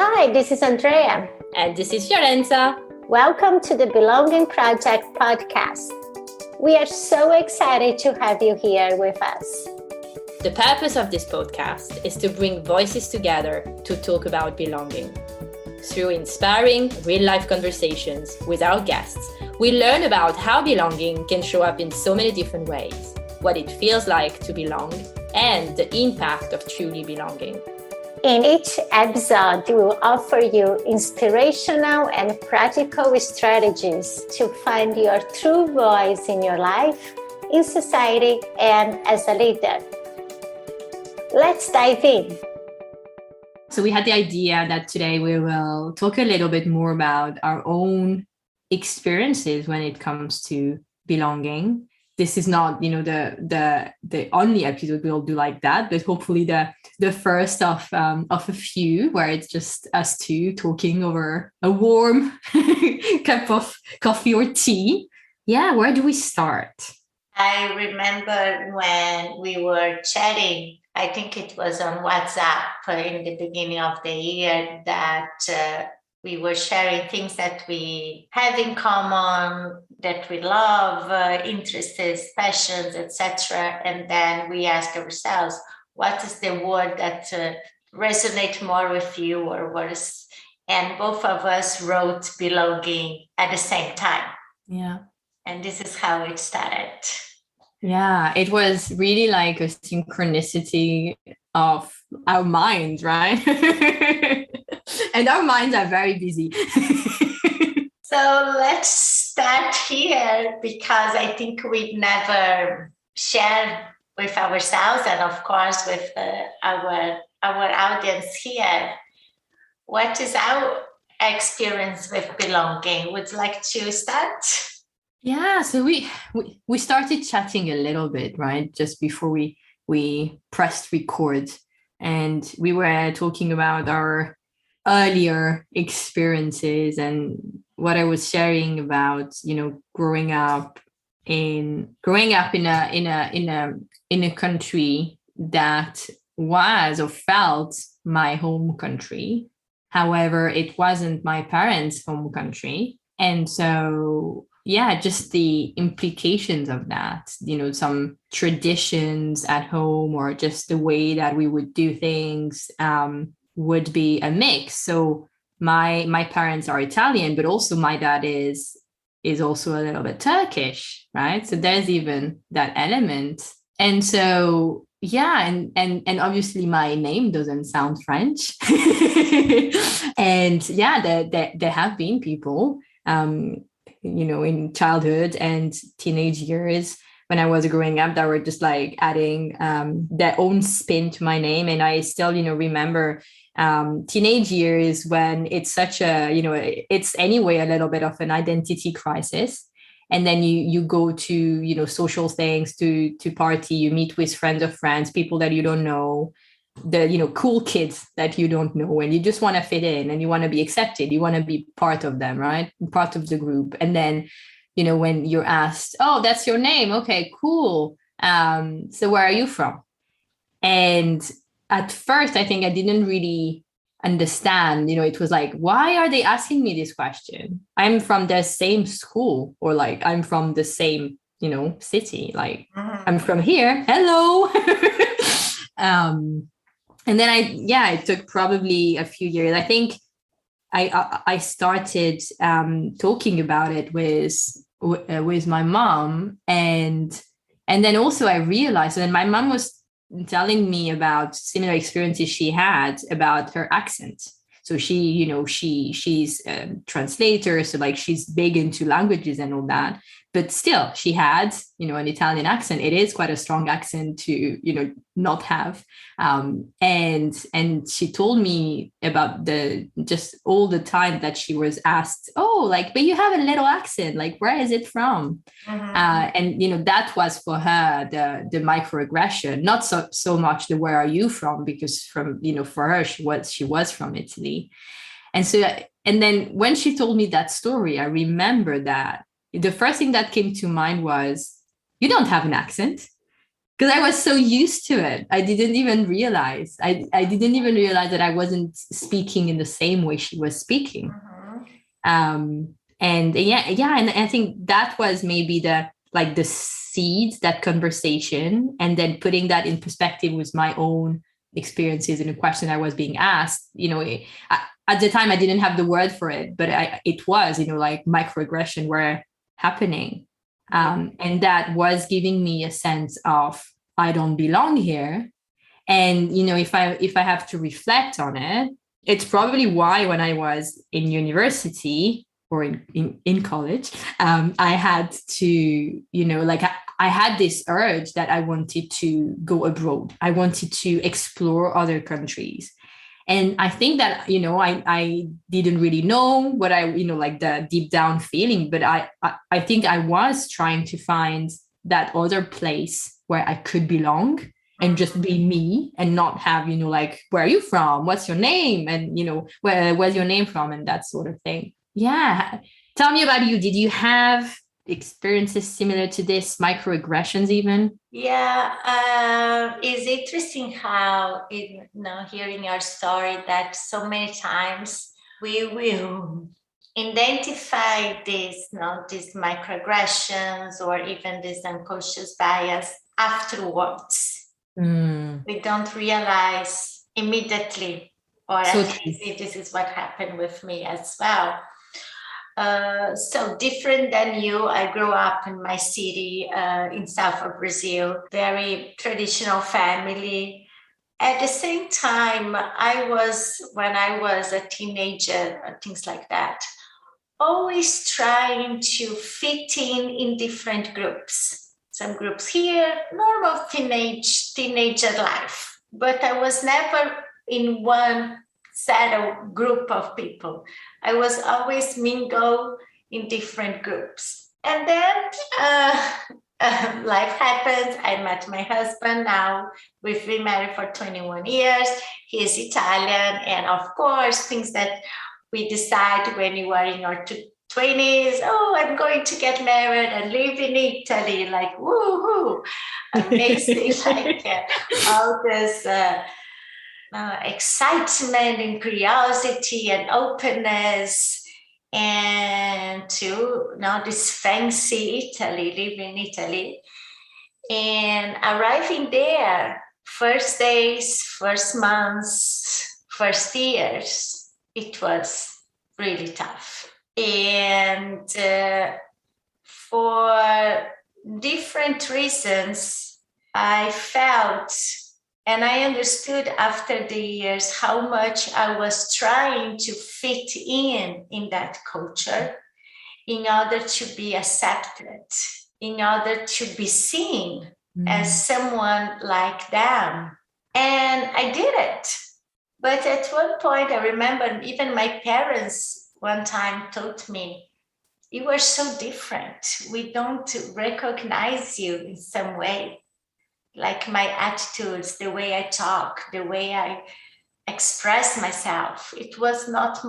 Hi, this is Andrea. And this is Fiorenza. Welcome to the Belonging Project podcast. We are so excited to have you here with us. The purpose of this podcast is to bring voices together to talk about belonging. Through inspiring, real-life conversations with our guests, we learn about how belonging can show up in so many different ways, what it feels like to belong, and the impact of truly belonging. In each episode, we will offer you inspirational and practical strategies to find your true voice in your life, in society, and as a leader. Let's dive in. So we had the idea that today we will talk a little bit more about our own experiences when it comes to belonging. This is not, the only episode we'll do like that, but hopefully the first of a few where it's just us two talking over a warm cup of coffee or tea. Yeah, where do we start? I remember when we were chatting, I think it was on WhatsApp in the beginning of the year, that we were sharing things that we have in common, that we love, interests, passions, etc. And then we ask ourselves, what is the word that resonates more with you or worse? And both of us wrote belonging at the same time. Yeah. And this is how it started. Yeah, it was really like a synchronicity of our minds, right? And our minds are very busy. So let's start here, because I think we've never shared with ourselves and of course with our audience here. What is our experience with belonging? Would you like to start? Yeah, so we started chatting a little bit, right? Just before we pressed record, and we were talking about our earlier experiences and what I was sharing about, growing up in a country that was or felt my home country. However, it wasn't my parents' home country. And so, yeah, just the implications of that, some traditions at home or just the way that we would do things would be a mix. So my parents are Italian, but also my dad is also a little bit Turkish, right? So there's even that element. And so, yeah, and obviously my name doesn't sound French. And yeah, there have been people, in childhood and teenage years when I was growing up that were just like adding their own spin to my name. And I still, remember teenage years when it's such a, it's anyway a little bit of an identity crisis. And then you go to, social things, to party, you meet with friends of friends, people that you don't know, the, cool kids that you don't know, and you just want to fit in and you want to be accepted. You want to be part of them, right? Part of the group. And then, when you're asked, oh, that's your name. Okay, cool. So where are you from? And at first, I think I didn't really understand, it was like, why are they asking me this question? I'm from the same school, or like, I'm from the same, city. Like, I'm from here. Hello. And then it took probably a few years. I think I started talking about it with my mom, and then also I realized, and then my mom was telling me about similar experiences she had about her accent. So she's a translator, so like she's big into languages and all that. But still, she had, an Italian accent. It is quite a strong accent to, not have. And she told me about just all the time that she was asked, oh, like, but you have a little accent. Like, where is it from? Mm-hmm. And, that was for her, the microaggression, not so much the where are you from, because from, for her, she was from Italy. And so, and then when she told me that story, I remember that the first thing that came to mind was, you don't have an accent. because I was so used to it. I didn't even realize. I didn't even realize that I wasn't speaking in the same way she was speaking. And and I think that was maybe the seed, that conversation, and then putting that in perspective with my own experiences and a question I was being asked. At the time I didn't have the word for it, but it was, like microaggression were happening. And that was giving me a sense of I don't belong here. And, if I have to reflect on it, it's probably why when I was in university or in college, I had to, I had this urge that I wanted to go abroad. I wanted to explore other countries. And I think that, I didn't really know what like the deep down feeling, but I think I was trying to find that other place where I could belong and just be me and not have, like, where are you from? What's your name? And, where's your name from? And that sort of thing. Yeah. Tell me about you. Did you have experiences similar to this, microaggressions even? Yeah, it's interesting how, hearing your story, that so many times we will identify these microaggressions or even this unconscious bias afterwards. We don't realize immediately, or So at least this is what happened with me as well. So different than you, I grew up in my city in south of Brazil, very traditional family. At the same time, when I was a teenager, things like that, always trying to fit in different groups. Some groups here, normal teenager life, but I was never in one settled group of people. I was always mingle in different groups. And then life happened. I met my husband. Now we've been married for 21 years. He's Italian. And of course, things that we decide when you are in your 20s, I'm going to get married and live in Italy, like, woohoo, amazing, like all this excitement and curiosity and openness, and to now this fancy Italy, live in Italy. And arriving there, first days, first months, first years, it was really tough. And for different reasons, I felt and I understood after the years how much I was trying to fit in that culture in order to be accepted, in order to be seen as someone like them. And I did it. But at one point, I remember even my parents one time told me, "You are so different. We don't recognize you in some way." Like my attitudes, the way I talk, the way I express myself, it was not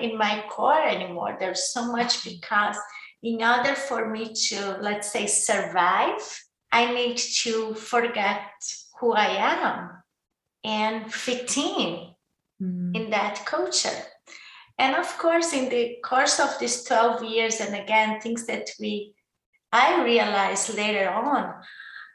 in my core anymore. There's so much, because in order for me to, let's say, survive, I need to forget who I am and fit in that culture. And of course, in the course of these 12 years, and again, things that I realized later on,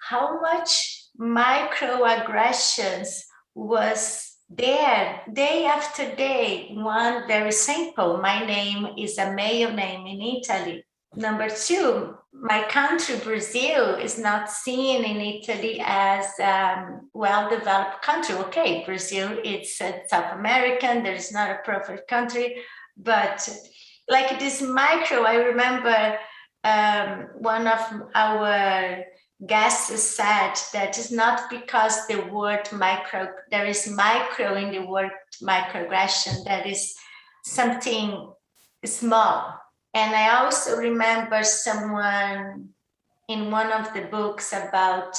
how much microaggressions was there day after day. One, very simple: my name is a male name in Italy. Number two, my country, Brazil, is not seen in Italy as a well-developed country. Okay, Brazil, it's South American, there is not a perfect country, but like this micro, I remember one of our guests said that it's not because the word micro, there is micro in the word microaggression, that is something small. And I also remember someone in one of the books about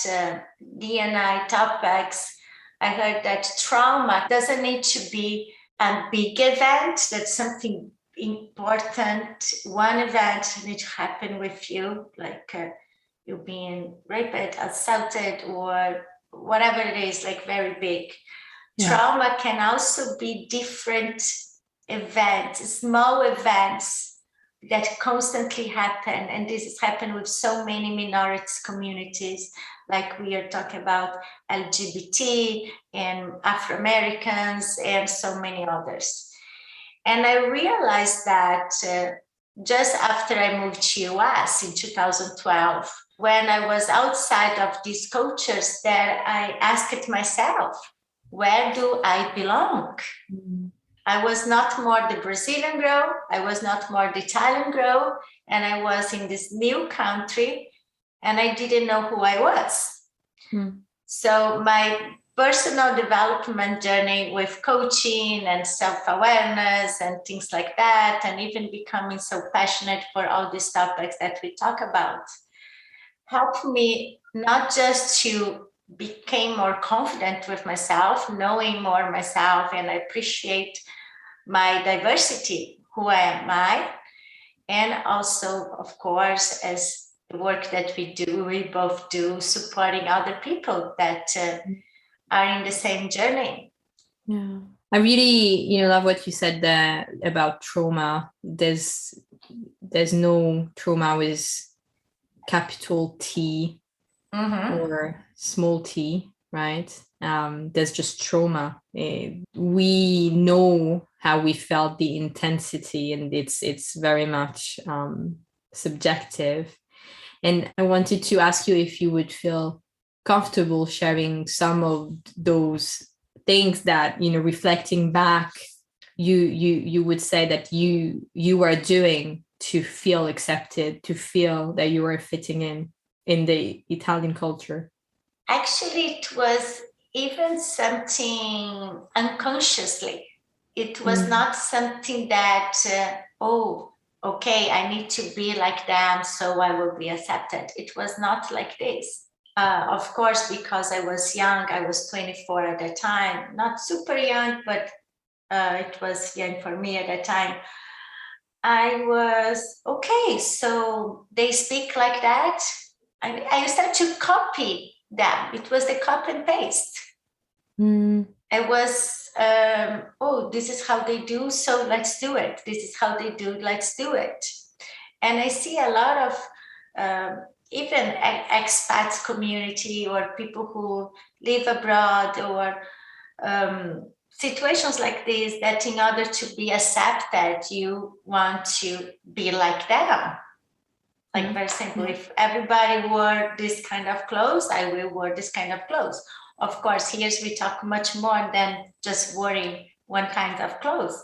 D&I topics, I heard that trauma doesn't need to be a big event, that's something important. One event needs to happen with you, like you being raped, assaulted, or whatever it is, like very big. Yeah. Trauma can also be different events, small events that constantly happen. And this has happened with so many minorities communities, like we are talking about LGBT and Afro-Americans and so many others. And I realized that just after I moved to US in 2012, when I was outside of these cultures, that I asked myself, where do I belong? Mm-hmm. I was not more the Brazilian girl, I was not more the Italian girl, and I was in this new country and I didn't know who I was. Mm. So my personal development journey with coaching and self-awareness and things like that, and even becoming so passionate for all these topics that we talk about, helped me not just to become more confident with myself, knowing more myself, and I appreciate my diversity, who am I, and also, of course, as the work that we both do, supporting other people that are in the same journey. Yeah, I really, love what you said there about trauma. There's no trauma with capital T or small t, right? There's just trauma. We know how we felt the intensity, and it's very much subjective. And I wanted to ask you if you would feel comfortable sharing some of those things that, reflecting back, you would say that you are doing to feel accepted, to feel that you are fitting in the Italian culture. Actually, it was even something unconsciously. It was not something that, okay, I need to be like them, so I will be accepted. It was not like this. Of course, because I was young, I was 24 at the time, not super young, but it was young for me at the time. I was, okay, so they speak like that. I started to copy them. It was the copy and paste. It was, this is how they do, so let's do it. This is how they do, let's do it. And I see a lot of even expats community or people who live abroad or situations like this, that in order to be accepted, you want to be like them. Like very simple, if everybody wore this kind of clothes, I will wear this kind of clothes. Of course, here we talk much more than just wearing one kind of clothes.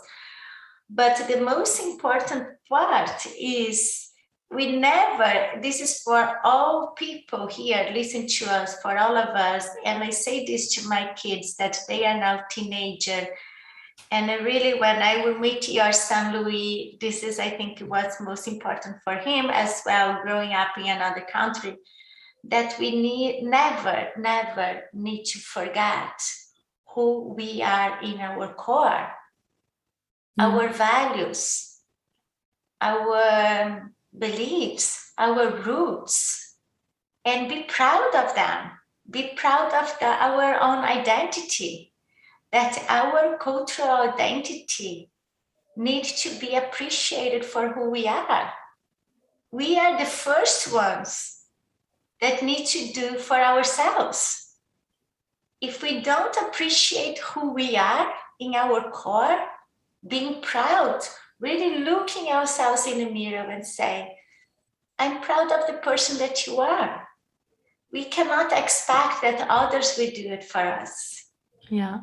But the most important part is we never, this is for all people here, listen to us, for all of us. And I say this to my kids that they are now teenagers. And really, when I will meet your son, Louis, this is, I think, what's most important for him as well, growing up in another country, that we never need to forget who we are in our core, our values, our beliefs, our roots, and be proud of them. Be proud of our own identity. That our cultural identity needs to be appreciated for who we are. We are the first ones that need to do for ourselves. If we don't appreciate who we are in our core, being proud, really looking ourselves in the mirror and saying, I'm proud of the person that you are. We cannot expect that others will do it for us. Yeah.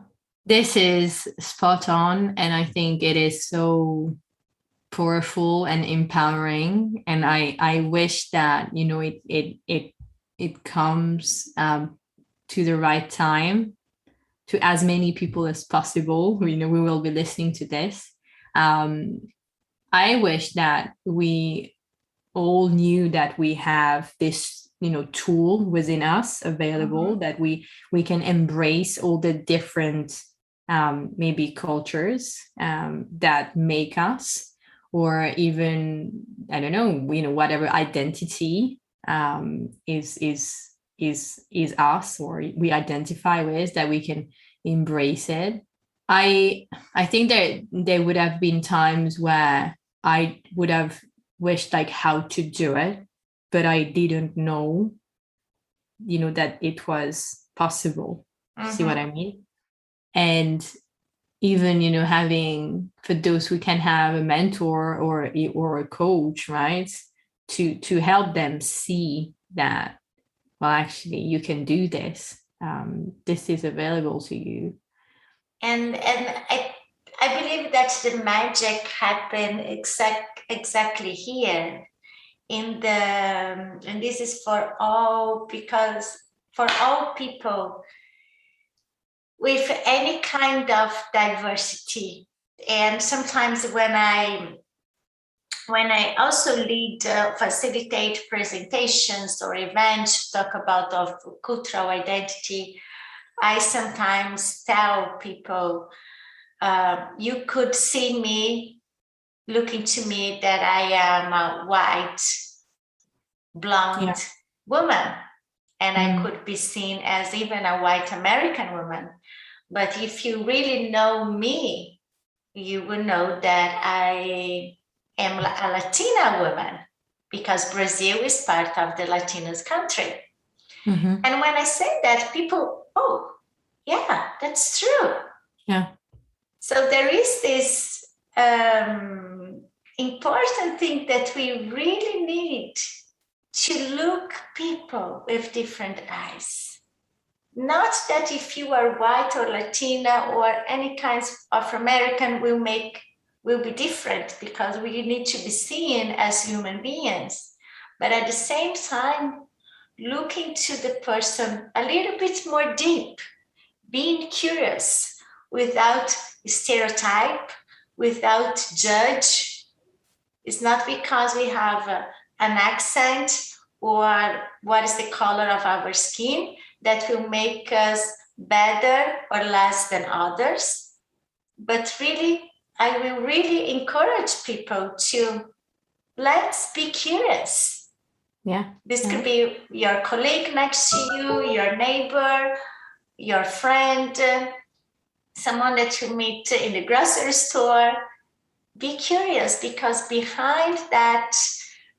This is spot on, and I think it is so powerful and empowering. And I wish that it comes to the right time to as many people as possible. We will be listening to this. I wish that we all knew that we have this tool within us available, that we can embrace all the different maybe cultures that make us, or even, I don't know, whatever identity is us, or we identify with, that we can embrace it. I think there would have been times where I would have wished like how to do it, but I didn't know, that it was possible. See what I mean? And even, having, for those who can have a mentor or a coach, right, to help them see that, well, actually you can do this. This is available to you. And I believe that the magic happened exactly here and this is for all, because for all people with any kind of diversity. And sometimes when I also lead, facilitate presentations or events, talk about of cultural identity, I sometimes tell people, you could see me, looking to me, that I am a white, blonde woman, and I could be seen as even a white American woman. But if you really know me, you will know that I am a Latina woman, because Brazil is part of the Latinos country. And when I say that, people, oh, yeah, that's true. Yeah. So there is this important thing that we really need to look people with different eyes. Not that if you are white or Latina or any kinds of American will be different, because we need to be seen as human beings. But at the same time, looking to the person a little bit more deep, being curious without stereotype, without judge. It's not because we have an accent or what is the color of our skin that will make us better or less than others. But really, I will really encourage people to, let's be curious. Yeah. This could be your colleague next to you, your neighbor, your friend, someone that you meet in the grocery store. Be curious, because behind that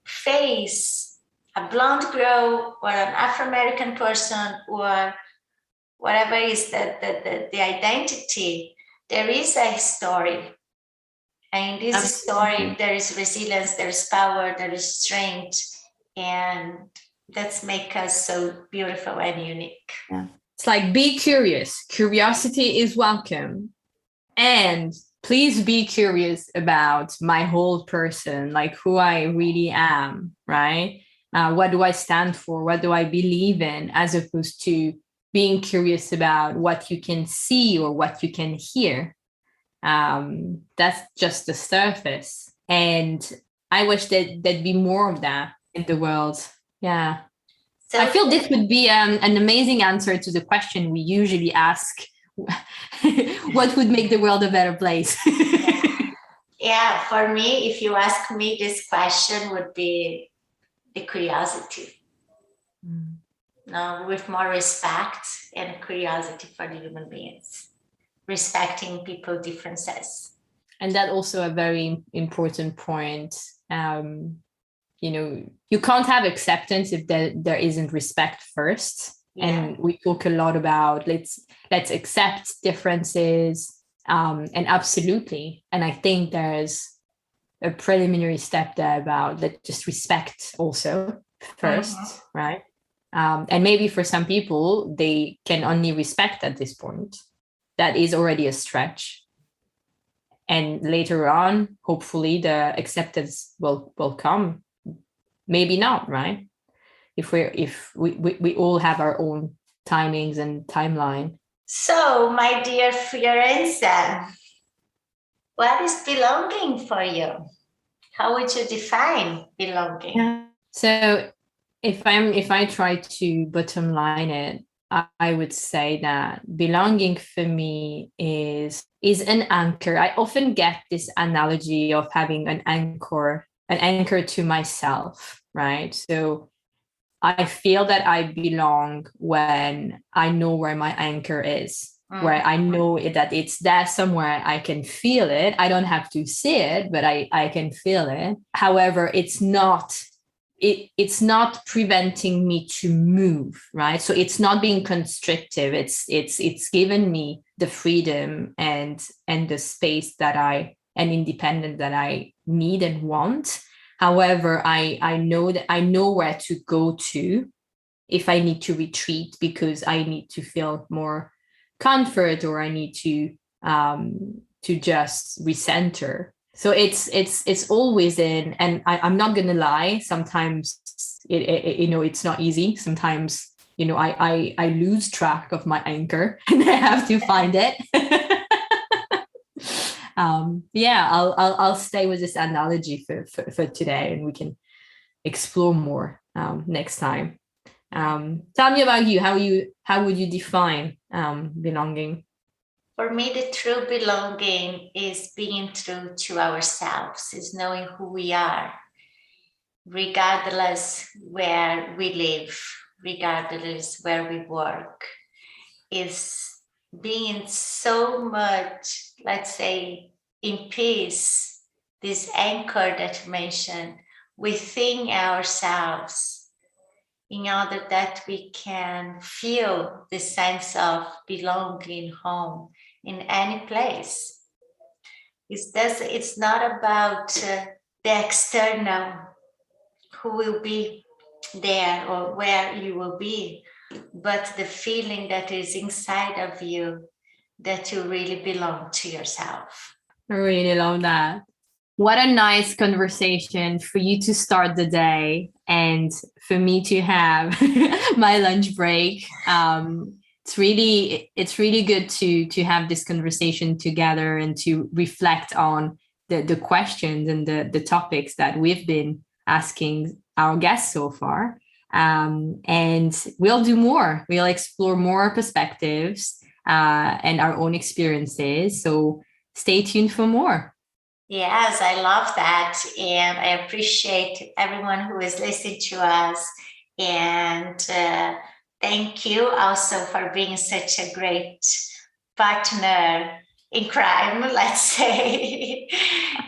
face, a blonde girl or an Afro-American person or whatever is the identity, there is a story. And in this story, there is resilience, there is power, there is strength, and that's make us so beautiful and unique. Yeah. It's like, be curious. Curiosity is welcome. And please be curious about my whole person, like who I really am, right? What do I stand for? What do I believe in? As opposed to being curious about what you can see or what you can hear. That's just the surface. And I wish that there'd be more of that in the world. Yeah. So I feel this would be an amazing answer to the question we usually ask. What would make the world a better place? Yeah, for me, if you ask me, this question would be the curiosity. No, with more respect and curiosity for the human beings, respecting people's differences. And that also a very important point. You can't have acceptance if there isn't respect first. Yeah. And we talk a lot about let's accept differences, and absolutely. And I think there's a preliminary step there about let's just respect also first, right? And maybe for some people, they can only respect at this point. That is already a stretch. And later on, hopefully, the acceptance will come. Maybe not, right? If we all have our own timings and timeline. So, my dear Fiorenza, what is belonging for you? How would you define belonging? Yeah. So, if I try to bottom line it, I would say that belonging for me is an anchor. I often get this analogy of having an anchor to myself, right? So I feel that I belong when I know where my anchor is, where I know that it's there somewhere. I can feel it. I don't have to see it, but I can feel it. However, it's not preventing me to move, right? So it's not being constrictive. It's given me the freedom and the space and independence that I need and want. However, I know that I know where to go to if I need to retreat because I need to feel more comfort, or I need to just recenter. So it's always in, and I'm not gonna lie. Sometimes it's not easy. Sometimes I lose track of my anchor and I have to find it. I'll stay with this analogy for today, and we can explore more next time. Tell me about you. How would you define belonging? For me, the true belonging is being true to ourselves, is knowing who we are, regardless where we live, regardless where we work, is being so much, let's say, in peace, this anchor that you mentioned, within ourselves, in order that we can feel the sense of belonging home in any place. It's not about the external, who will be there or where you will be, but the feeling that is inside of you, that you really belong to yourself. I really love that. What a nice conversation for you to start the day and for me to have my lunch break. It's really good to have this conversation together and to reflect on the questions and the topics that we've been asking our guests so far. And we'll do more. We'll explore more perspectives and our own experiences. So stay tuned for more. Yes, I love that. And I appreciate everyone who is listening to us. And thank you also for being such a great partner in crime, let's say,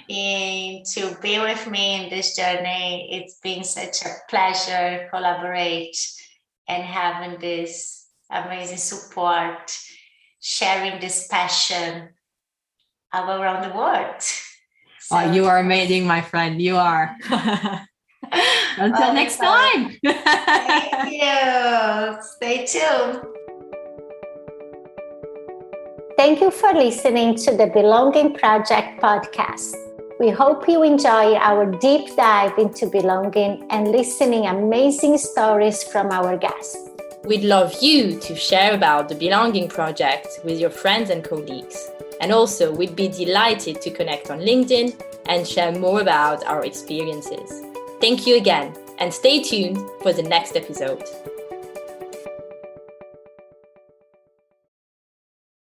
and to be with me in this journey. It's been such a pleasure collaborate and having this amazing support, sharing this passion all around the world. So, oh, you are amazing, my friend. You are. Until next time. Thank you. Stay tuned. Thank you for listening to the Belonging Project podcast. We hope you enjoy our deep dive into belonging and listening amazing stories from our guests. We'd love you to share about the Belonging Project with your friends and colleagues. And also, we'd be delighted to connect on LinkedIn and share more about our experiences. Thank you again, and stay tuned for the next episode.